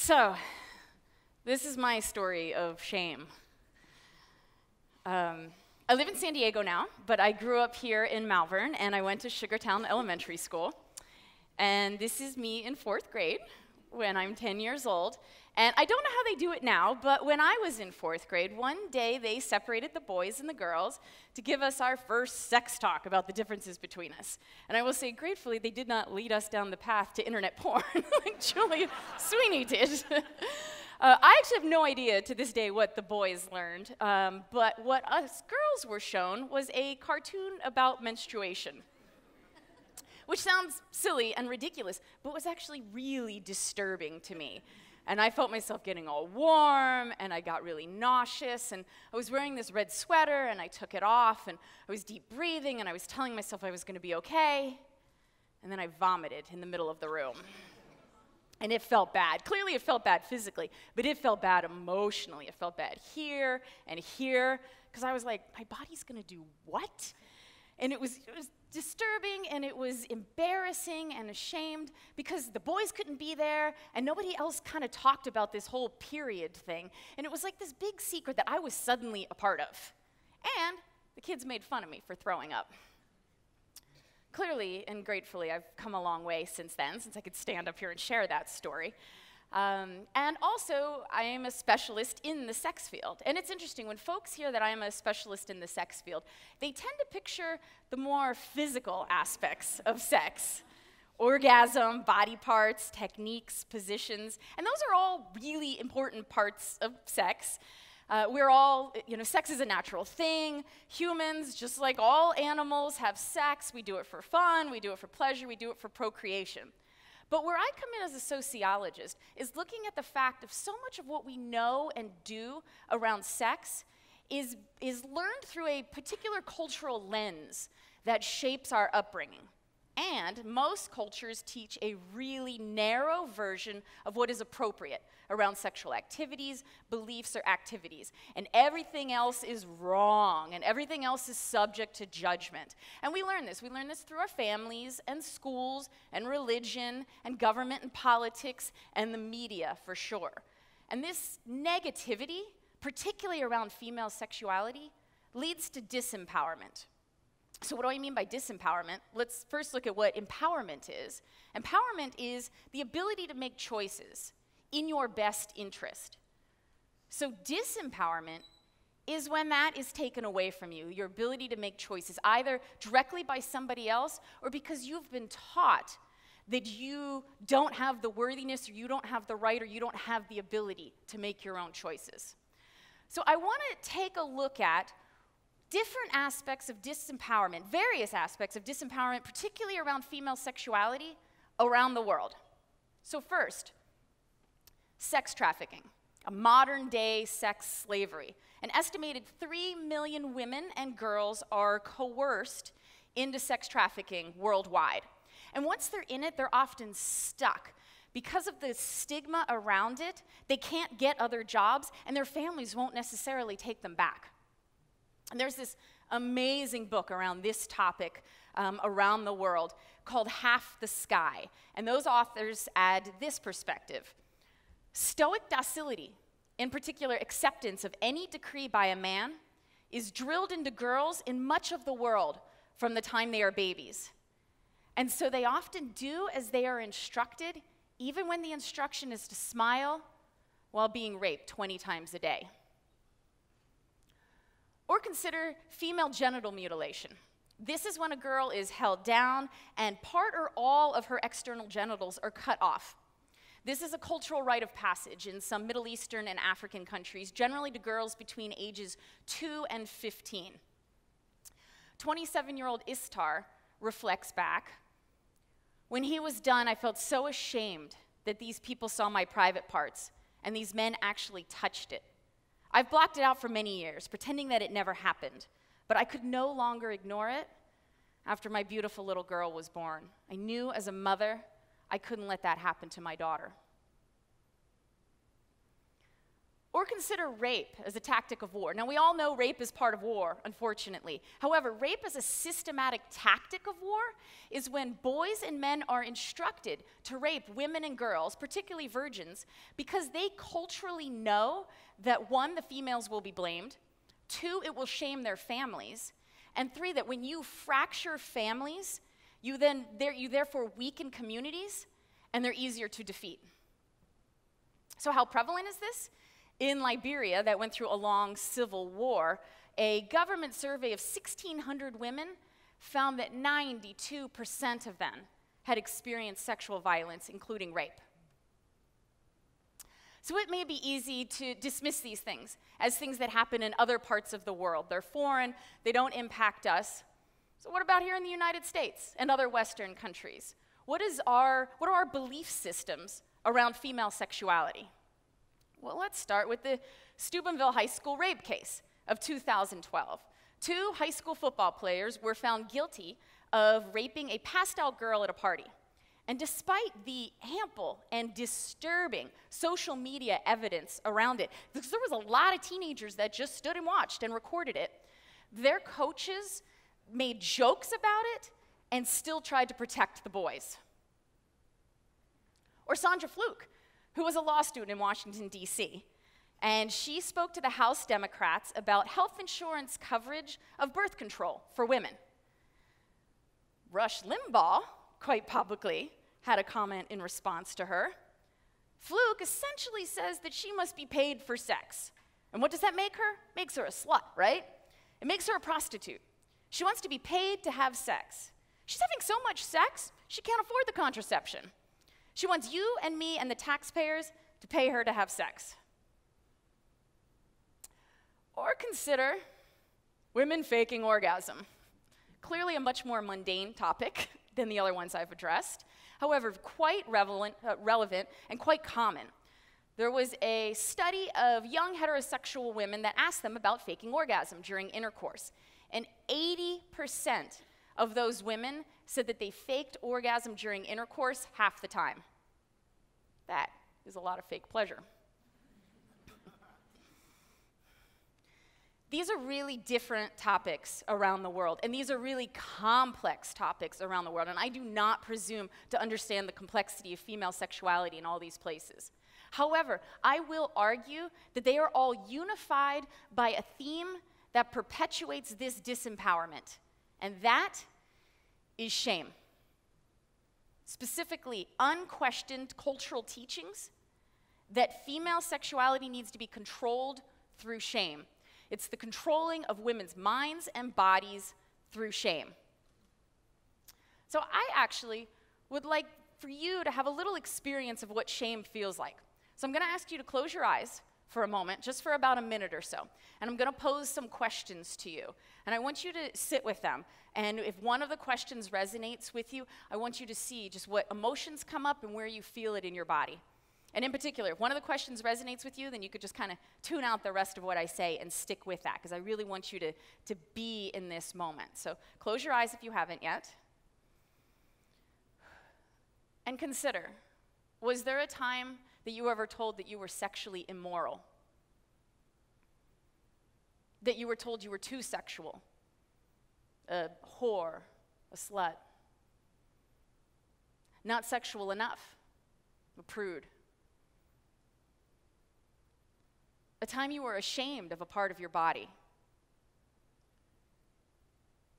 So, this is my story of shame. I live in San Diego now, but I grew up here in Malvern, and I went to Sugartown Elementary School. And this is me in 4th grade when I'm 10 years old. And I don't know how they do it now, but when I was in 4th grade, one day they separated the boys and the girls to give us our first sex talk about the differences between us. And I will say gratefully, they did not lead us down the path to internet porn like Julia Sweeney did. I actually have no idea to this day what the boys learned, but what us girls were shown was a cartoon about menstruation, which sounds silly and ridiculous, but was actually really disturbing to me. And I felt myself getting all warm, and I got really nauseous, and I was wearing this red sweater, and I took it off, and I was deep breathing, and I was telling myself I was going to be okay, and then I vomited in the middle of the room. And it felt bad. Clearly it felt bad physically, but it felt bad emotionally. It felt bad here and here, because I was like, my body's going to do what? And it was disturbing, and it was embarrassing and ashamed, because the boys couldn't be there, and nobody else kind of talked about this whole period thing. And it was like this big secret that I was suddenly a part of. And the kids made fun of me for throwing up. Clearly and gratefully, I've come a long way since then, since I could stand up here and share that story. And also, I am a specialist in the sex field. And it's interesting, when folks hear that I am a specialist in the sex field, they tend to picture the more physical aspects of sex. Orgasm, body parts, techniques, positions, and those are all really important parts of sex. We're all, sex is a natural thing. Humans, just like all animals, have sex. We do it for fun, we do it for pleasure, we do it for procreation. But where I come in as a sociologist is looking at the fact of so much of what we know and do around sex is learned through a particular cultural lens that shapes our upbringing. And most cultures teach a really narrow version of what is appropriate around sexual activities, beliefs, or activities. And everything else is wrong, and everything else is subject to judgment. And we learn this. We learn this through our families and schools and religion and government and politics and the media, for sure. And this negativity, particularly around female sexuality, leads to disempowerment. So what do I mean by disempowerment? Let's first look at what empowerment is. Empowerment is the ability to make choices in your best interest. So disempowerment is when that is taken away from you, your ability to make choices, either directly by somebody else or because you've been taught that you don't have the worthiness, or you don't have the right, or you don't have the ability to make your own choices. So I want to take a look at different aspects of disempowerment, various aspects of disempowerment, particularly around female sexuality, around the world. So first, sex trafficking, a modern-day sex slavery. An estimated 3 million women and girls are coerced into sex trafficking worldwide. And once they're in it, they're often stuck. Because of the stigma around it, they can't get other jobs, and their families won't necessarily take them back. And there's this amazing book around this topic around the world called Half the Sky. And those authors add this perspective. Stoic docility, in particular acceptance of any decree by a man, is drilled into girls in much of the world from the time they are babies. And so they often do as they are instructed, even when the instruction is to smile while being raped 20 times a day. Or consider female genital mutilation. This is when a girl is held down and part or all of her external genitals are cut off. This is a cultural rite of passage in some Middle Eastern and African countries, generally to girls between ages 2 and 15. 27-year-old Istar reflects back, "When he was done, I felt so ashamed that these people saw my private parts, and these men actually touched it. I've blocked it out for many years, pretending that it never happened, but I could no longer ignore it after my beautiful little girl was born. I knew as a mother I couldn't let that happen to my daughter." Or consider rape as a tactic of war. Now, we all know rape is part of war, unfortunately. However, rape as a systematic tactic of war is when boys and men are instructed to rape women and girls, particularly virgins, because they culturally know that 1, the females will be blamed, 2, it will shame their families, and 3, that when you fracture families, you therefore weaken communities, and they're easier to defeat. So how prevalent is this? In Liberia, that went through a long civil war, a government survey of 1,600 women found that 92% of them had experienced sexual violence, including rape. So it may be easy to dismiss these things as things that happen in other parts of the world. They're foreign, they don't impact us. So what about here in the United States and other Western countries? What are our belief systems around female sexuality? Well, let's start with the Steubenville High School rape case of 2012. 2 high school football players were found guilty of raping a passed-out girl at a party. And despite the ample and disturbing social media evidence around it, because there was a lot of teenagers that just stood and watched and recorded it, their coaches made jokes about it and still tried to protect the boys. Or Sandra Fluke, who was a law student in Washington, D.C., and she spoke to the House Democrats about health insurance coverage of birth control for women. Rush Limbaugh, quite publicly, had a comment in response to her. Fluke essentially says that she must be paid for sex. And what does that make her? Makes her a slut, right? It makes her a prostitute. She wants to be paid to have sex. She's having so much sex, she can't afford the contraception. She wants you and me and the taxpayers to pay her to have sex. Or consider women faking orgasm. Clearly a much more mundane topic than the other ones I've addressed. However, quite relevant and quite common. There was a study of young heterosexual women that asked them about faking orgasm during intercourse. And 80% of those women said that they faked orgasm during intercourse half the time. That is a lot of fake pleasure. These are really different topics around the world, and these are really complex topics around the world, and I do not presume to understand the complexity of female sexuality in all these places. However, I will argue that they are all unified by a theme that perpetuates this disempowerment, and that is shame. Specifically, unquestioned cultural teachings that female sexuality needs to be controlled through shame. It's the controlling of women's minds and bodies through shame. So I actually would like for you to have a little experience of what shame feels like. So I'm going to ask you to close your eyes for a moment, just for about a minute or so. And I'm going to pose some questions to you. And I want you to sit with them. And if one of the questions resonates with you, I want you to see just what emotions come up and where you feel it in your body. And in particular, if one of the questions resonates with you, then you could just kind of tune out the rest of what I say and stick with that, because I really want you to be in this moment. So close your eyes if you haven't yet. And consider, was there a time that you were ever told that you were sexually immoral? That you were told you were too sexual? A whore, a slut? Not sexual enough? A prude? A time you were ashamed of a part of your body?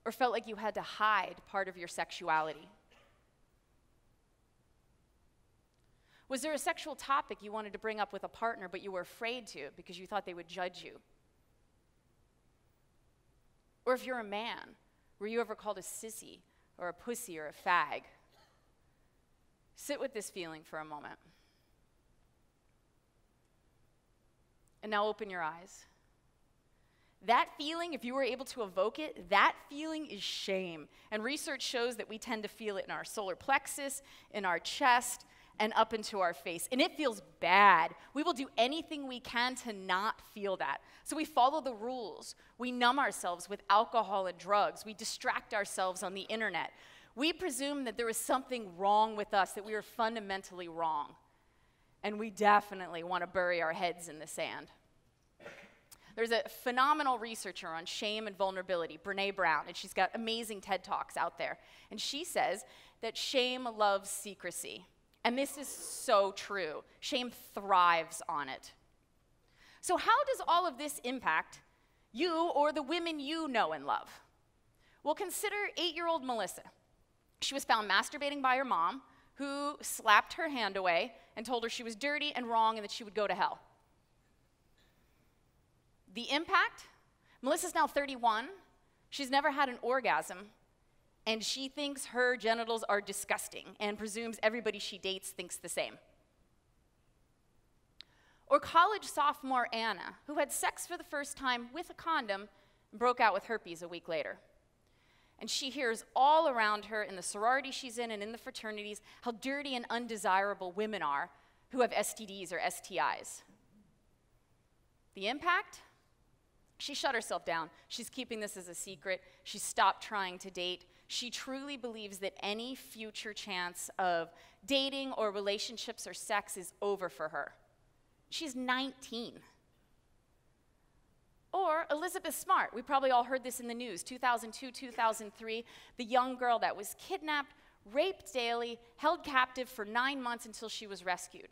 Or felt like you had to hide part of your sexuality? Was there a sexual topic you wanted to bring up with a partner but you were afraid to because you thought they would judge you? Or if you're a man, were you ever called a sissy or a pussy or a fag? Sit with this feeling for a moment. And now open your eyes. That feeling, if you were able to evoke it, that feeling is shame. And research shows that we tend to feel it in our solar plexus, in our chest, and up into our face. And it feels bad. We will do anything we can to not feel that. So we follow the rules. We numb ourselves with alcohol and drugs. We distract ourselves on the internet. We presume that there was something wrong with us, that we were fundamentally wrong. And we definitely want to bury our heads in the sand. There's a phenomenal researcher on shame and vulnerability, Brené Brown, and she's got amazing TED Talks out there. And she says that shame loves secrecy. And this is so true. Shame thrives on it. So how does all of this impact you or the women you know and love? Well, consider 8-year-old Melissa. She was found masturbating by her mom, who slapped her hand away and told her she was dirty and wrong and that she would go to hell. The impact? Melissa's now 31. She's never had an orgasm, and she thinks her genitals are disgusting and presumes everybody she dates thinks the same. Or college sophomore Anna, who had sex for the first time with a condom and broke out with herpes a week later. And she hears all around her in the sorority she's in and in the fraternities how dirty and undesirable women are who have STDs or STIs. The impact? She shut herself down. She's keeping this as a secret. She stopped trying to date. She truly believes that any future chance of dating or relationships or sex is over for her. She's 19. Or Elizabeth Smart. We probably all heard this in the news. 2002, 2003, the young girl that was kidnapped, raped daily, held captive for 9 months until she was rescued.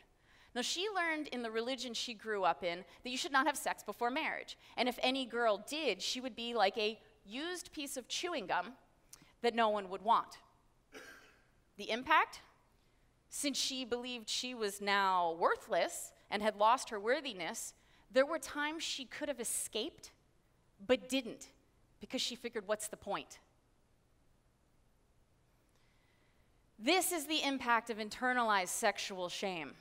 Now, she learned in the religion she grew up in that you should not have sex before marriage. And if any girl did, she would be like a used piece of chewing gum that no one would want. The impact? Since she believed she was now worthless and had lost her worthiness, there were times she could have escaped, but didn't, because she figured, what's the point? This is the impact of internalized sexual shame.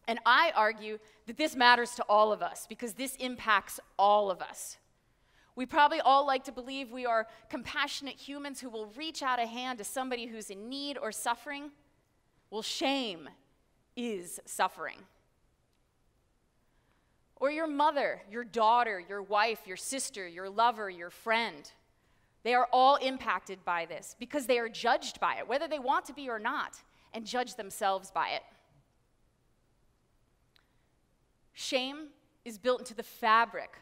And I argue that this matters to all of us, because this impacts all of us. We probably all like to believe we are compassionate humans who will reach out a hand to somebody who's in need or suffering. Well, shame is suffering. Or your mother, your daughter, your wife, your sister, your lover, your friend. They are all impacted by this because they are judged by it, whether they want to be or not, and judge themselves by it. Shame is built into the fabric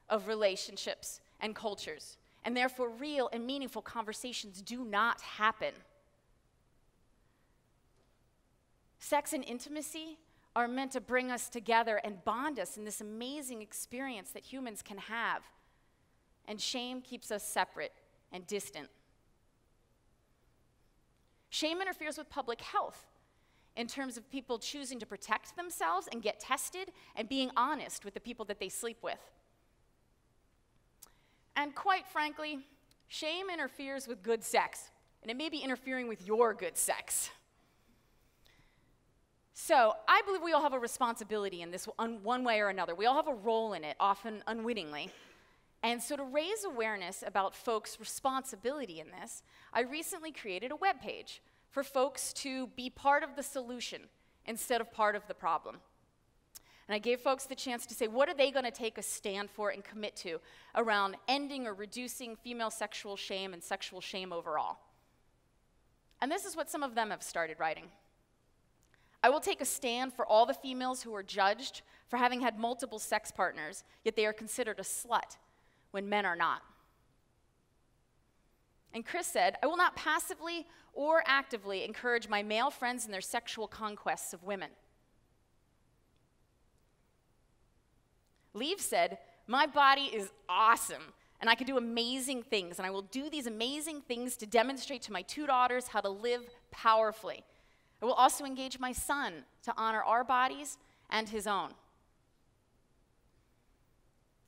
of relationships and cultures, and therefore real and meaningful conversations do not happen. Sex and intimacy are meant to bring us together and bond us in this amazing experience that humans can have. And shame keeps us separate and distant. Shame interferes with public health in terms of people choosing to protect themselves and get tested and being honest with the people that they sleep with. And quite frankly, shame interferes with good sex, and it may be interfering with your good sex. So I believe we all have a responsibility in this one way or another. We all have a role in it, often unwittingly. And so to raise awareness about folks' responsibility in this, I recently created a webpage for folks to be part of the solution instead of part of the problem. And I gave folks the chance to say, what are they going to take a stand for and commit to around ending or reducing female sexual shame and sexual shame overall? And this is what some of them have started writing. I will take a stand for all the females who are judged for having had multiple sex partners, yet they are considered a slut when men are not. And Chris said, I will not passively or actively encourage my male friends in their sexual conquests of women. Leave said, my body is awesome, and I can do amazing things, and I will do these amazing things to demonstrate to my 2 daughters how to live powerfully. I will also engage my son to honor our bodies and his own.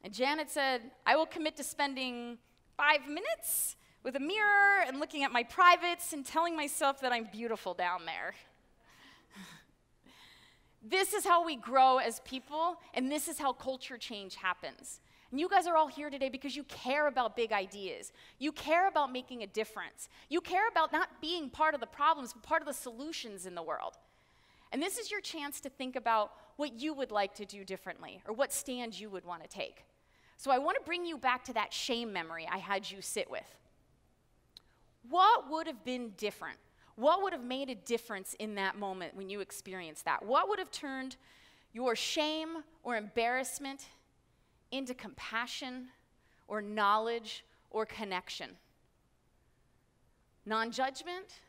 And Janet said, I will commit to spending 5 minutes with a mirror and looking at my privates and telling myself that I'm beautiful down there. This is how we grow as people, and this is how culture change happens. And you guys are all here today because you care about big ideas. You care about making a difference. You care about not being part of the problems, but part of the solutions in the world. And this is your chance to think about what you would like to do differently, or what stand you would want to take. So I want to bring you back to that shame memory I had you sit with. What would have been different? What would have made a difference in that moment when you experienced that? What would have turned your shame or embarrassment into compassion or knowledge or connection. Non-judgment,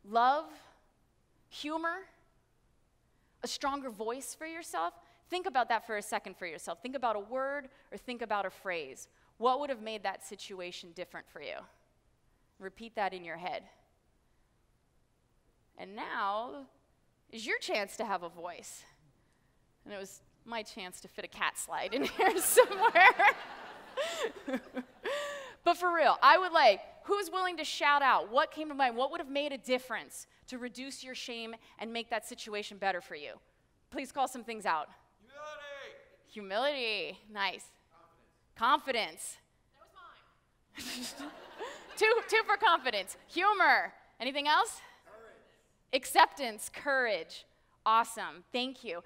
love, humor, a stronger voice for yourself. Think about that for a second for yourself. Think about a word or think about a phrase. What would have made that situation different for you? Repeat that in your head. And now is your chance to have a voice. And it was my chance to fit a cat slide in here somewhere. But for real, I would like, who's willing to shout out? What came to mind? What would have made a difference to reduce your shame and make that situation better for you? Please call some things out. Humility. Nice. Confidence. That was mine. two for confidence. Humor. Anything else? Courage. Acceptance. Courage. Awesome. Thank you.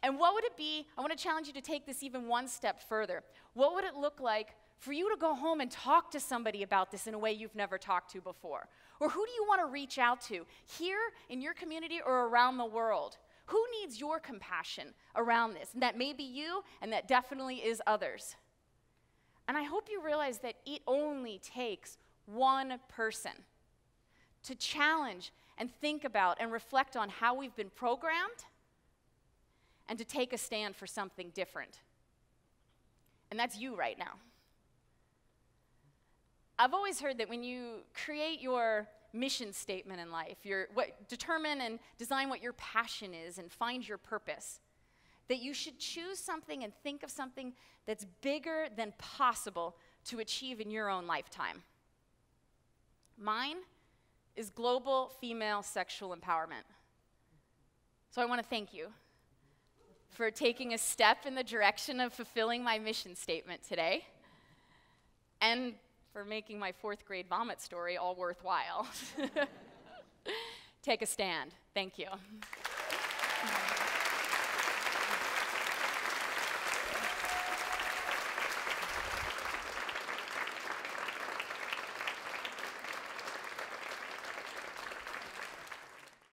And what would it be? I want to challenge you to take this even one step further. What would it look like for you to go home and talk to somebody about this in a way you've never talked to before? Or who do you want to reach out to here in your community or around the world? Who needs your compassion around this? And that may be you, and that definitely is others. And I hope you realize that it only takes one person to challenge and think about and reflect on how we've been programmed and to take a stand for something different. And that's you right now. I've always heard that when you create your mission statement in life, determine and design what your passion is and find your purpose, that you should choose something and think of something that's bigger than possible to achieve in your own lifetime. Mine is global female sexual empowerment. So I want to thank you for taking a step in the direction of fulfilling my mission statement today, and for making my 4th grade vomit story all worthwhile. Take a stand. Thank you.